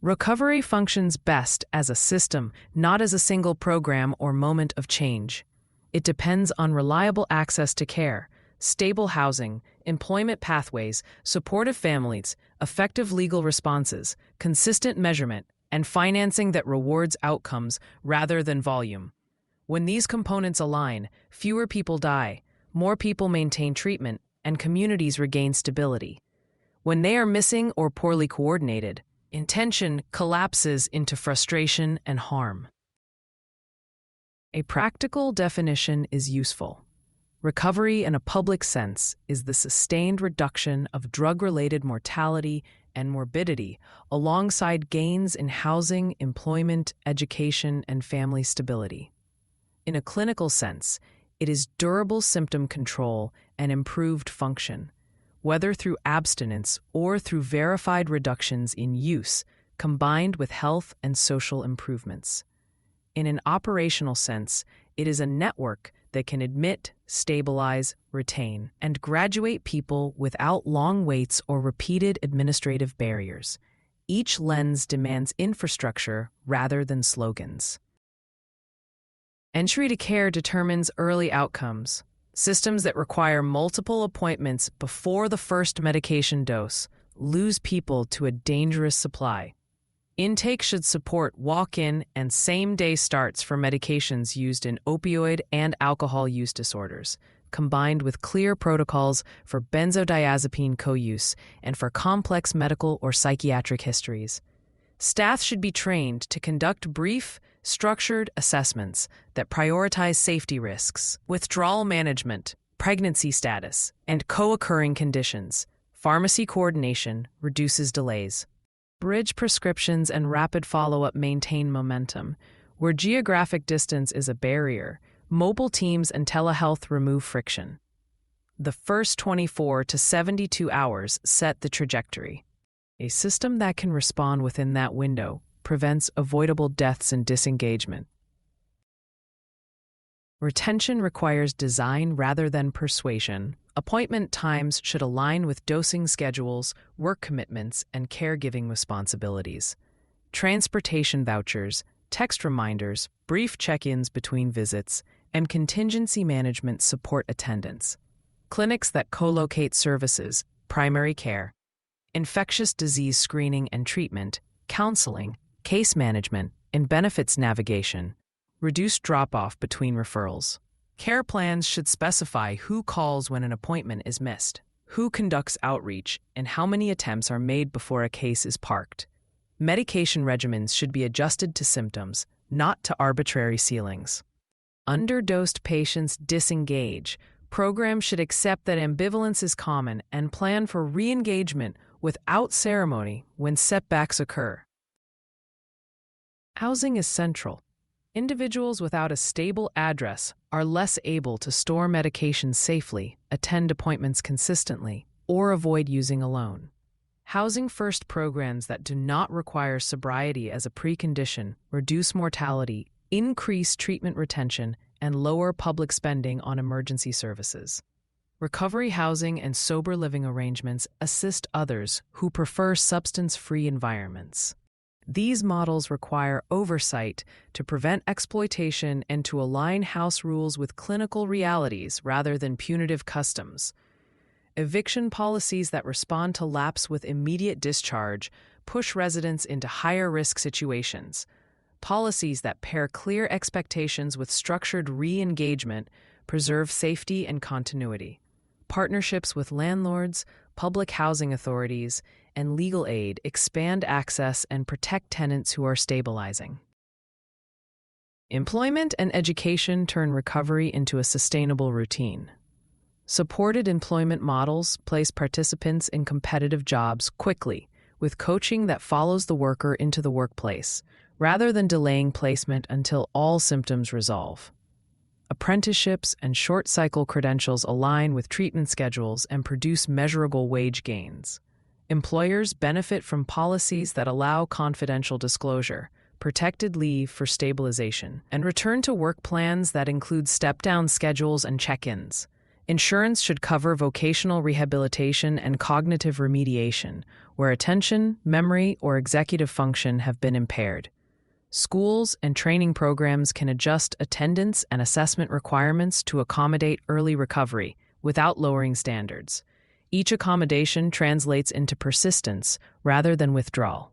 Recovery functions best as a system, not as a single program or moment of change. It depends on reliable access to care, stable housing, employment pathways, supportive families, effective legal responses, consistent measurement, and financing that rewards outcomes rather than volume. When these components align, fewer people die, more people maintain treatment, and communities regain stability. When they are missing or poorly coordinated, intention collapses into frustration and harm. A practical definition is useful. Recovery in a public sense is the sustained reduction of drug-related mortality and morbidity alongside gains in housing, employment, education, and family stability. In a clinical sense, it is durable symptom control and improved function, whether through abstinence or through verified reductions in use, combined with health and social improvements. In an operational sense, it is a network that can admit, stabilize, retain, and graduate people without long waits or repeated administrative barriers. Each lens demands infrastructure rather than slogans. Entry to care determines early outcomes. Systems that require multiple appointments before the first medication dose lose people to a dangerous supply. Intake should support walk-in and same-day starts for medications used in opioid and alcohol use disorders, combined with clear protocols for benzodiazepine co-use and for complex medical or psychiatric histories. Staff should be trained to conduct brief, structured assessments that prioritize safety risks, withdrawal management, pregnancy status, and co-occurring conditions. Pharmacy coordination reduces delays. Bridge prescriptions and rapid follow-up maintain momentum. Where geographic distance is a barrier, mobile teams and telehealth remove friction. The first 24 to 72 hours set the trajectory. A system that can respond within that window prevents avoidable deaths and disengagement. Retention requires design rather than persuasion. Appointment times should align with dosing schedules, work commitments, and caregiving responsibilities. Transportation vouchers, text reminders, brief check-ins between visits, and contingency management support attendance. Clinics that co-locate services, primary care, infectious disease screening and treatment, counseling, case management, and benefits navigation reduce drop-off between referrals. Care plans should specify who calls when an appointment is missed, who conducts outreach, and how many attempts are made before a case is parked. Medication regimens should be adjusted to symptoms, not to arbitrary ceilings. Underdosed patients disengage. Programs should accept that ambivalence is common and plan for re-engagement without ceremony when setbacks occur. Housing is central. Individuals without a stable address are less able to store medications safely, attend appointments consistently, or avoid using alone. Housing-first programs that do not require sobriety as a precondition reduce mortality, increase treatment retention, and lower public spending on emergency services. Recovery housing and sober living arrangements assist others who prefer substance-free environments. These models require oversight to prevent exploitation and to align house rules with clinical realities rather than punitive customs. Eviction policies that respond to lapse with immediate discharge push residents into higher-risk situations. Policies that pair clear expectations with structured re-engagement preserve safety and continuity. Partnerships with landlords, public housing authorities, and legal aid expand access and protect tenants who are stabilizing. Employment and education turn recovery into a sustainable routine. Supported employment models place participants in competitive jobs quickly, with coaching that follows the worker into the workplace, rather than delaying placement until all symptoms resolve. Apprenticeships and short-cycle credentials align with treatment schedules and produce measurable wage gains. Employers benefit from policies that allow confidential disclosure, protected leave for stabilization, and return-to-work plans that include step-down schedules and check-ins. Insurance should cover vocational rehabilitation and cognitive remediation, where attention, memory, or executive function have been impaired. Schools and training programs can adjust attendance and assessment requirements to accommodate early recovery without lowering standards. Each accommodation translates into persistence rather than withdrawal.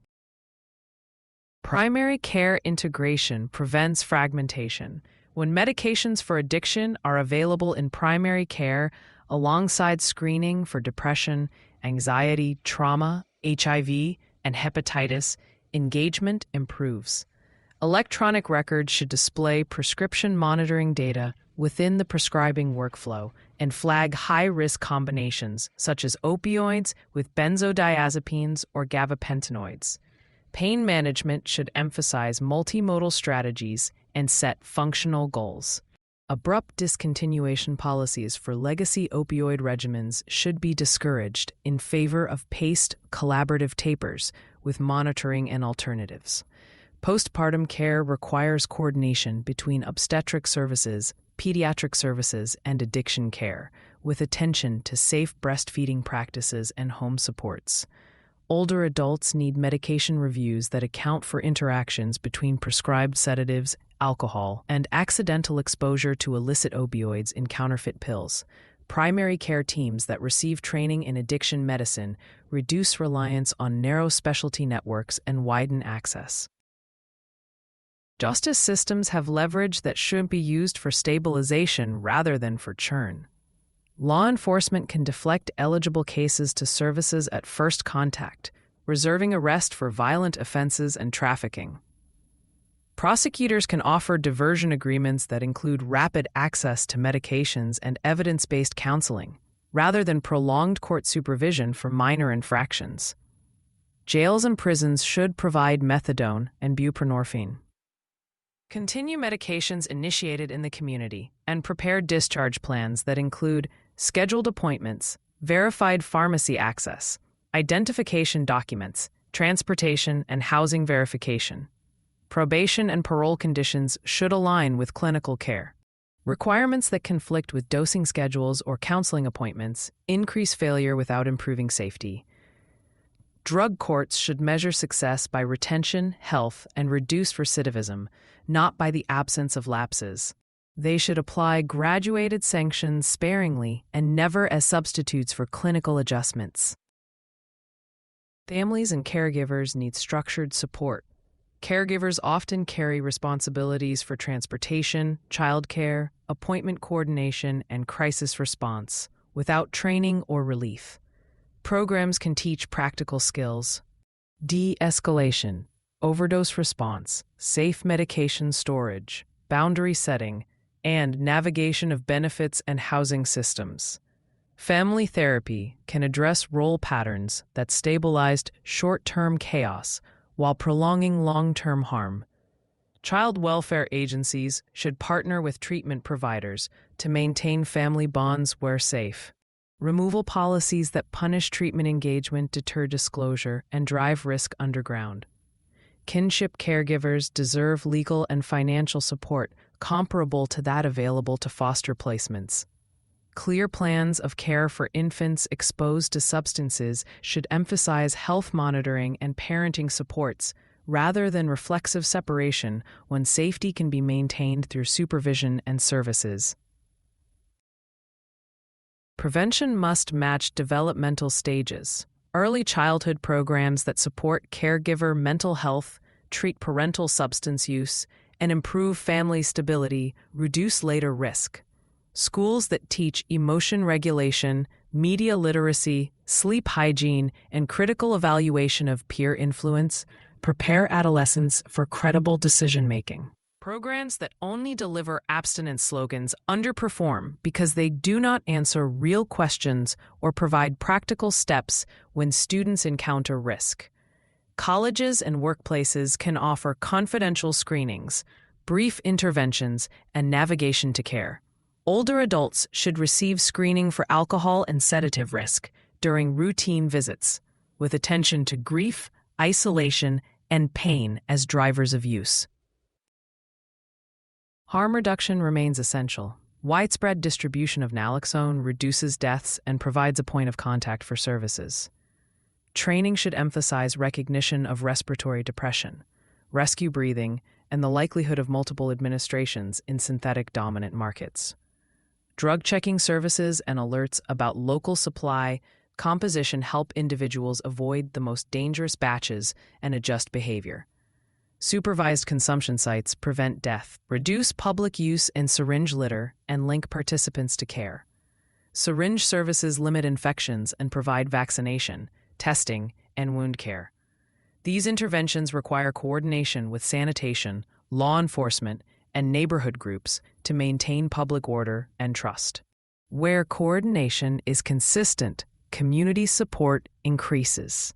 Primary care integration prevents fragmentation. When medications for addiction are available in primary care alongside screening for depression, anxiety, trauma, HIV, and hepatitis, engagement improves. Electronic records should display prescription monitoring data within the prescribing workflow and flag high-risk combinations such as opioids with benzodiazepines or gabapentinoids. Pain management should emphasize multimodal strategies and set functional goals. Abrupt discontinuation policies for legacy opioid regimens should be discouraged in favor of paced, collaborative tapers with monitoring and alternatives. Postpartum care requires coordination between obstetric services, pediatric services, and addiction care, with attention to safe breastfeeding practices and home supports. Older adults need medication reviews that account for interactions between prescribed sedatives, alcohol, and accidental exposure to illicit opioids in counterfeit pills. Primary care teams that receive training in addiction medicine reduce reliance on narrow specialty networks and widen access. Justice systems have leverage that should be used for stabilization rather than for churn. Law enforcement can deflect eligible cases to services at first contact, reserving arrest for violent offenses and trafficking. Prosecutors can offer diversion agreements that include rapid access to medications and evidence-based counseling, rather than prolonged court supervision for minor infractions. Jails and prisons should provide methadone and buprenorphine. Continue medications initiated in the community and prepare discharge plans that include scheduled appointments, verified pharmacy access, identification documents, transportation and housing verification. Probation and parole conditions should align with clinical care. Requirements that conflict with dosing schedules or counseling appointments increase failure without improving safety. Drug courts should measure success by retention, health, and reduced recidivism, not by the absence of lapses. They should apply graduated sanctions sparingly and never as substitutes for clinical adjustments. Families and caregivers need structured support. Caregivers often carry responsibilities for transportation, childcare, appointment coordination, and crisis response without training or relief. Programs can teach practical skills: de-escalation, overdose response, safe medication storage, boundary setting, and navigation of benefits and housing systems. Family therapy can address role patterns that stabilized short-term chaos while prolonging long-term harm. Child welfare agencies should partner with treatment providers to maintain family bonds where safe. Removal policies that punish treatment engagement deter disclosure and drive risk underground. Kinship caregivers deserve legal and financial support comparable to that available to foster placements. Clear plans of care for infants exposed to substances should emphasize health monitoring and parenting supports rather than reflexive separation when safety can be maintained through supervision and services. Prevention must match developmental stages. Early childhood programs that support caregiver mental health, treat parental substance use, and improve family stability reduce later risk. Schools that teach emotion regulation, media literacy, sleep hygiene, and critical evaluation of peer influence prepare adolescents for credible decision-making. Programs that only deliver abstinence slogans underperform because they do not answer real questions or provide practical steps when students encounter risk. Colleges and workplaces can offer confidential screenings, brief interventions, and navigation to care. Older adults should receive screening for alcohol and sedative risk during routine visits, with attention to grief, isolation, and pain as drivers of use. Harm reduction remains essential. Widespread distribution of naloxone reduces deaths and provides a point of contact for services. Training should emphasize recognition of respiratory depression, rescue breathing, and the likelihood of multiple administrations in synthetic dominant markets. Drug checking services and alerts about local supply composition help individuals avoid the most dangerous batches and adjust behavior. Supervised consumption sites prevent death, reduce public use and syringe litter, and link participants to care. Syringe services limit infections and provide vaccination, testing, and wound care. These interventions require coordination with sanitation, law enforcement, and neighborhood groups to maintain public order and trust. Where coordination is consistent, community support increases.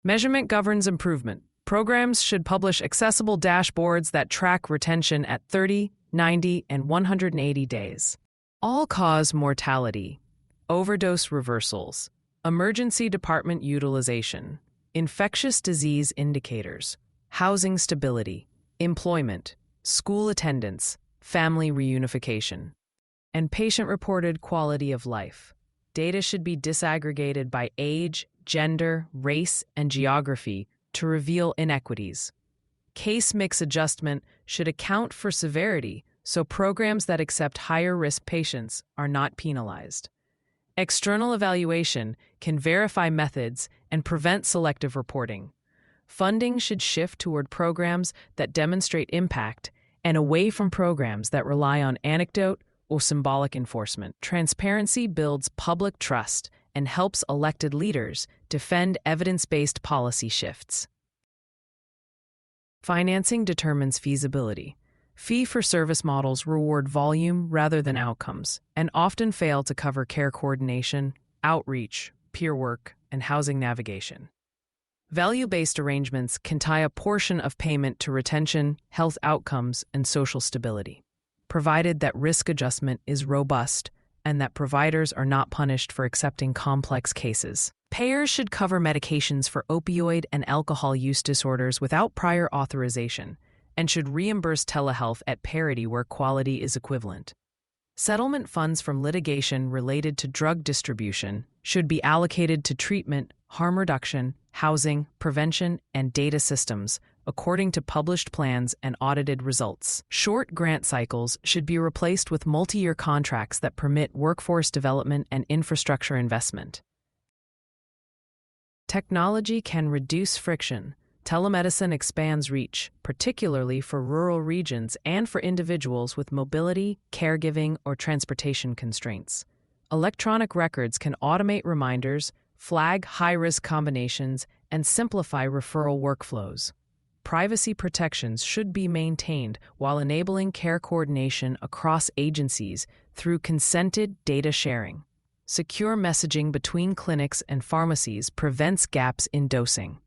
Measurement governs improvement. Programs should publish accessible dashboards that track retention at 30, 90, and 180 days. All-cause mortality, overdose reversals, emergency department utilization, infectious disease indicators, housing stability, employment, school attendance, family reunification, and patient-reported quality of life. Data should be disaggregated by age, gender, race, and geography to reveal inequities. Case mix adjustment should account for severity, so programs that accept higher-risk patients are not penalized. External evaluation can verify methods and prevent selective reporting. Funding should shift toward programs that demonstrate impact and away from programs that rely on anecdote or symbolic enforcement. Transparency builds public trust and helps elected leaders defend evidence-based policy shifts. Financing determines feasibility. Fee-for-service models reward volume rather than outcomes and often fail to cover care coordination, outreach, peer work, and housing navigation. Value-based arrangements can tie a portion of payment to retention, health outcomes, and social stability, provided that risk adjustment is robust and that providers are not punished for accepting complex cases. Payers should cover medications for opioid and alcohol use disorders without prior authorization and should reimburse telehealth at parity where quality is equivalent. Settlement funds from litigation related to drug distribution should be allocated to treatment, harm reduction, housing, prevention, and data systems, according to published plans and audited results. Short grant cycles should be replaced with multi-year contracts that permit workforce development and infrastructure investment. Technology can reduce friction. Telemedicine expands reach, particularly for rural regions and for individuals with mobility, caregiving, or transportation constraints. Electronic records can automate reminders, flag high-risk combinations, and simplify referral workflows. Privacy protections should be maintained while enabling care coordination across agencies through consented data sharing. Secure messaging between clinics and pharmacies prevents gaps in dosing.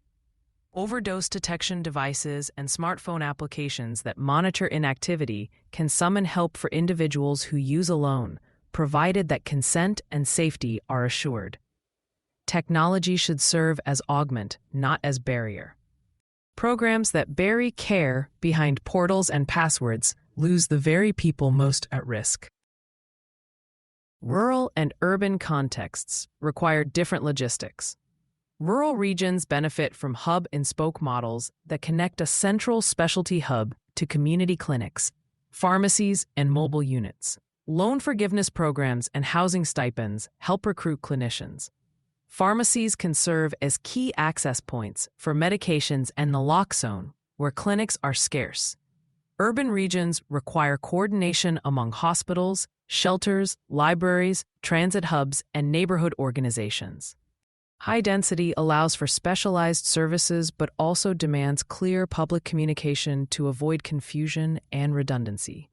Overdose detection devices and smartphone applications that monitor inactivity can summon help for individuals who use alone, provided that consent and safety are assured. Technology should serve as augment, not as barrier. Programs that bury care behind portals and passwords lose the very people most at risk. Rural and urban contexts require different logistics. Rural regions benefit from hub-and-spoke models that connect a central specialty hub to community clinics, pharmacies, and mobile units. Loan forgiveness programs and housing stipends help recruit clinicians. Pharmacies can serve as key access points for medications and naloxone, where clinics are scarce. Urban regions require coordination among hospitals, shelters, libraries, transit hubs, and neighborhood organizations. High density allows for specialized services but also demands clear public communication to avoid confusion and redundancy.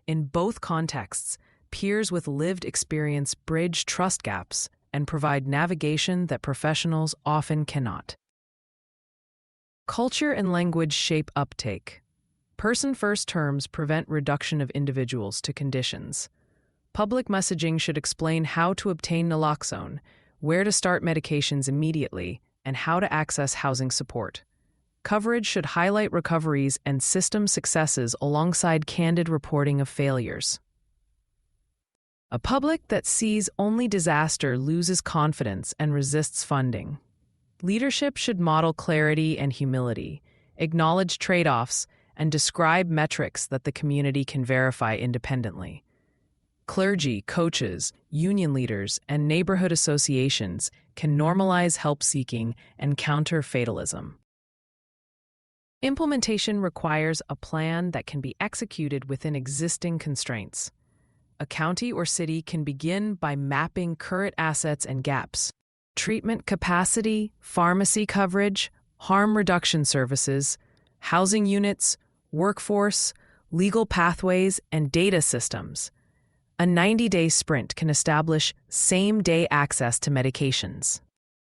In both contexts, peers with lived experience bridge trust gaps and provide navigation that professionals often cannot. Culture and language shape uptake. Person-first terms prevent reduction of individuals to conditions. Public messaging should explain how to obtain naloxone, where to start medications immediately, and how to access housing support. Coverage should highlight recoveries and system successes alongside candid reporting of failures. A public that sees only disaster loses confidence and resists funding. Leadership should model clarity and humility, acknowledge trade-offs, and describe metrics that the community can verify independently. Clergy, coaches, union leaders, and neighborhood associations can normalize help-seeking and counter fatalism. Implementation requires a plan that can be executed within existing constraints. A county or city can begin by mapping current assets and gaps. Treatment capacity, pharmacy coverage, harm reduction services, housing units, workforce, legal pathways, and data systems. A 90-day sprint can establish same-day access to medications.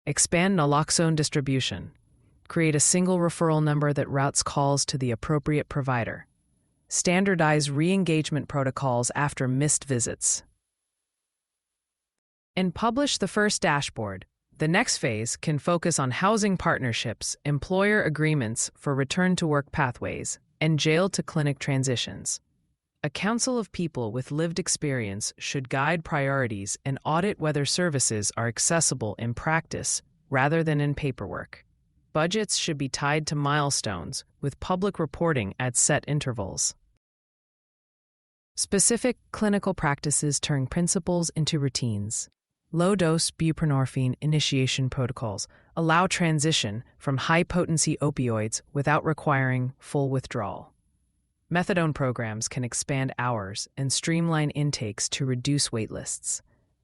Expand naloxone distribution. Create a single referral number that routes calls to the appropriate provider. Standardize re-engagement protocols after missed visits. And publish the first dashboard. The next phase can focus on housing partnerships, employer agreements for return-to-work pathways, and jail-to-clinic transitions. A council of people with lived experience should guide priorities and audit whether services are accessible in practice rather than in paperwork. Budgets should be tied to milestones, with public reporting at set intervals. Specific clinical practices turn principles into routines. Low-dose buprenorphine initiation protocols allow transition from high-potency opioids without requiring full withdrawal. Methadone programs can expand hours and streamline intakes to reduce waitlists.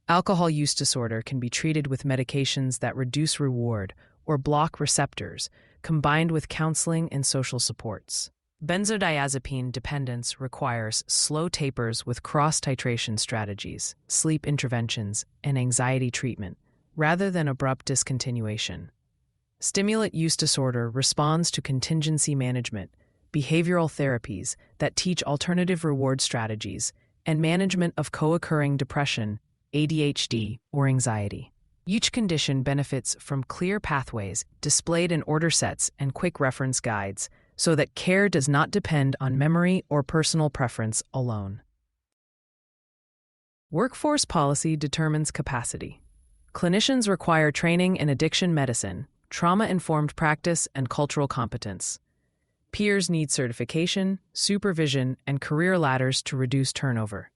Alcohol use disorder can be treated with medications that reduce reward or block receptors, combined with counseling and social supports. Benzodiazepine dependence requires slow tapers with cross-titration strategies, sleep interventions, and anxiety treatment, rather than abrupt discontinuation. Stimulant use disorder responds to contingency management, behavioral therapies that teach alternative reward strategies, and management of co-occurring depression, ADHD, or anxiety. Each condition benefits from clear pathways displayed in order sets and quick reference guides, so that care does not depend on memory or personal preference alone. Workforce policy determines capacity. Clinicians require training in addiction medicine, trauma-informed practice, and cultural competence. Peers need certification, supervision, and career ladders to reduce turnover.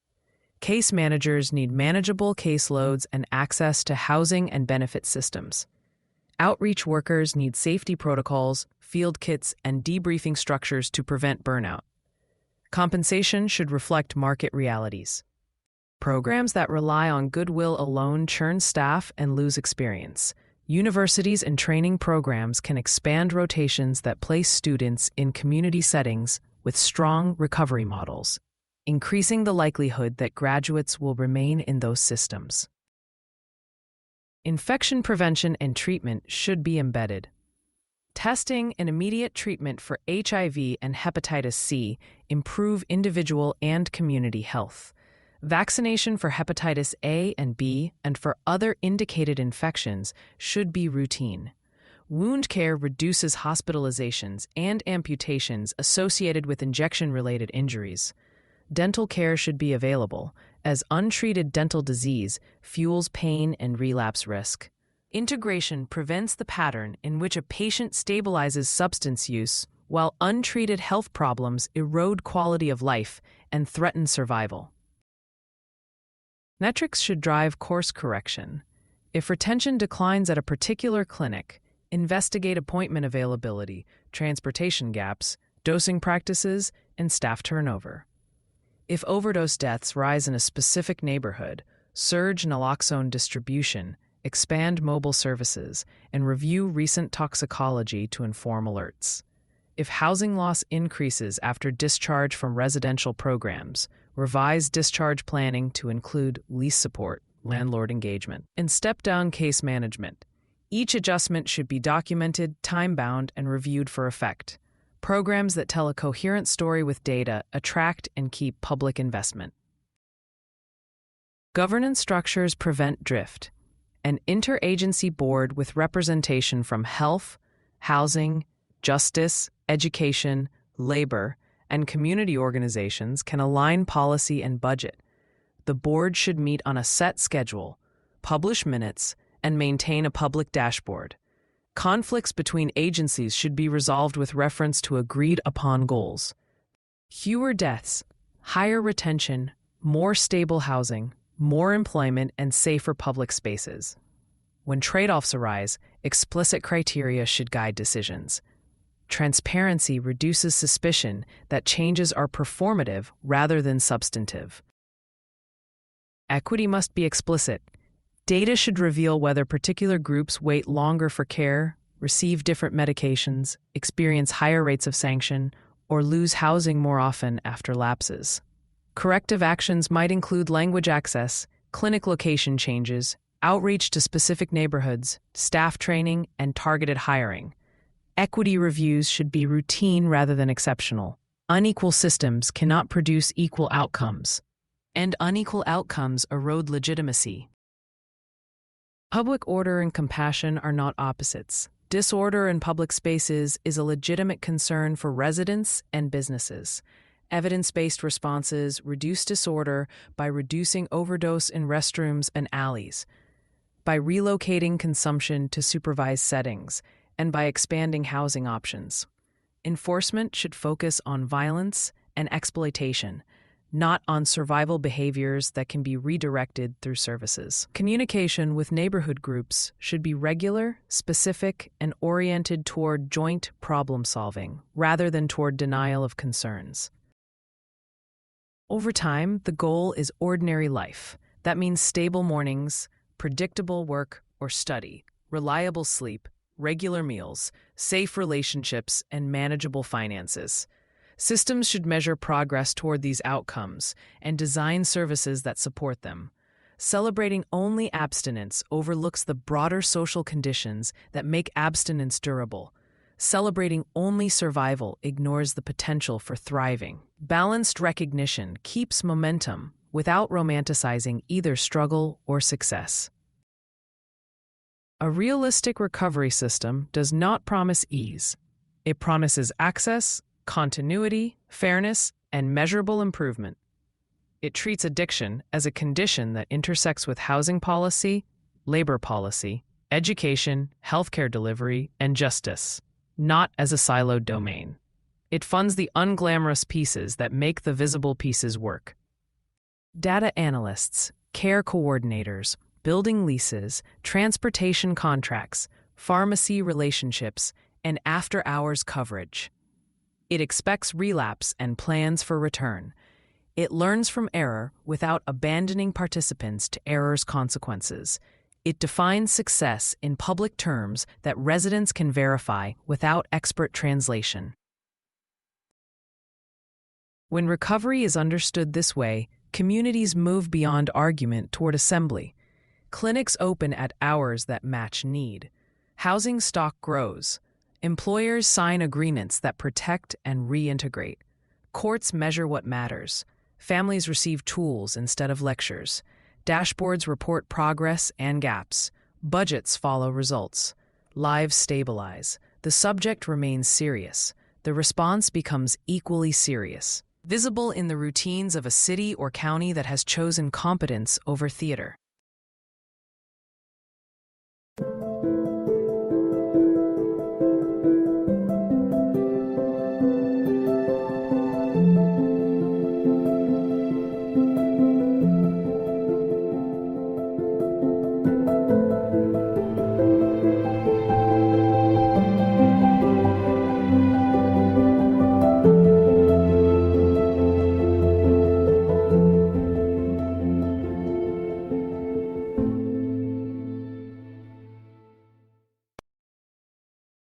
Case managers need manageable caseloads and access to housing and benefit systems. Outreach workers need safety protocols, field kits, and debriefing structures to prevent burnout. Compensation should reflect market realities. Programs that rely on goodwill alone churn staff and lose experience. Universities and training programs can expand rotations that place students in community settings with strong recovery models, increasing the likelihood that graduates will remain in those systems. Infection prevention and treatment should be embedded. Testing and immediate treatment for HIV and hepatitis C improve individual and community health. Vaccination for hepatitis A and B and for other indicated infections should be routine. Wound care reduces hospitalizations and amputations associated with injection-related injuries. Dental care should be available, as untreated dental disease fuels pain and relapse risk. Integration prevents the pattern in which a patient stabilizes substance use while untreated health problems erode quality of life and threaten survival. Metrics should drive course correction. If retention declines at a particular clinic, investigate appointment availability, transportation gaps, dosing practices, and staff turnover. If overdose deaths rise in a specific neighborhood, surge naloxone distribution, expand mobile services, and review recent toxicology to inform alerts. If housing loss increases after discharge from residential programs, revise discharge planning to include lease support, landlord engagement, and step-down case management. Each adjustment should be documented, time-bound, and reviewed for effect. Programs that tell a coherent story with data attract and keep public investment. Governance structures prevent drift. An interagency board with representation from health, housing, Justice, education, labor, and community organizations can align policy and budget. The board should meet on a set schedule, publish minutes, and maintain a public dashboard. Conflicts between agencies should be resolved with reference to agreed-upon goals. Fewer deaths, higher retention, more stable housing, more employment, and safer public spaces. When trade-offs arise, explicit criteria should guide decisions. Transparency reduces suspicion that changes are performative rather than substantive. Equity must be explicit. Data should reveal whether particular groups wait longer for care, receive different medications, experience higher rates of sanction, or lose housing more often after lapses. Corrective actions might include language access, clinic location changes, outreach to specific neighborhoods, staff training, and targeted hiring. Equity reviews should be routine rather than exceptional. Unequal systems cannot produce equal outcomes, and unequal outcomes erode legitimacy. Public order and compassion are not opposites. Disorder in public spaces is a legitimate concern for residents and businesses. Evidence-based responses reduce disorder by reducing overdose in restrooms and alleys, by relocating consumption to supervised settings, and by expanding housing options. Enforcement should focus on violence and exploitation, not on survival behaviors that can be redirected through services. Communication with neighborhood groups should be regular, specific, and oriented toward joint problem-solving, rather than toward denial of concerns. Over time, the goal is ordinary life. That means stable mornings, predictable work or study, reliable sleep, regular meals, safe relationships, and manageable finances. Systems should measure progress toward these outcomes and design services that support them. Celebrating only abstinence overlooks the broader social conditions that make abstinence durable. Celebrating only survival ignores the potential for thriving. Balanced recognition keeps momentum without romanticizing either struggle or success. A realistic recovery system does not promise ease. It promises access, continuity, fairness, and measurable improvement. It treats addiction as a condition that intersects with housing policy, labor policy, education, healthcare delivery, and justice, not as a siloed domain. It funds the unglamorous pieces that make the visible pieces work. Data analysts, care coordinators, building leases, transportation contracts, pharmacy relationships, and after-hours coverage. It expects relapse and plans for return. It learns from error without abandoning participants to error's consequences. It defines success in public terms that residents can verify without expert translation. When recovery is understood this way, communities move beyond argument toward assembly. Clinics open at hours that match need. Housing stock grows. Employers sign agreements that protect and reintegrate. Courts measure what matters. Families receive tools instead of lectures. Dashboards report progress and gaps. Budgets follow results. Lives stabilize. The subject remains serious. The response becomes equally serious, visible in the routines of a city or county that has chosen competence over theater.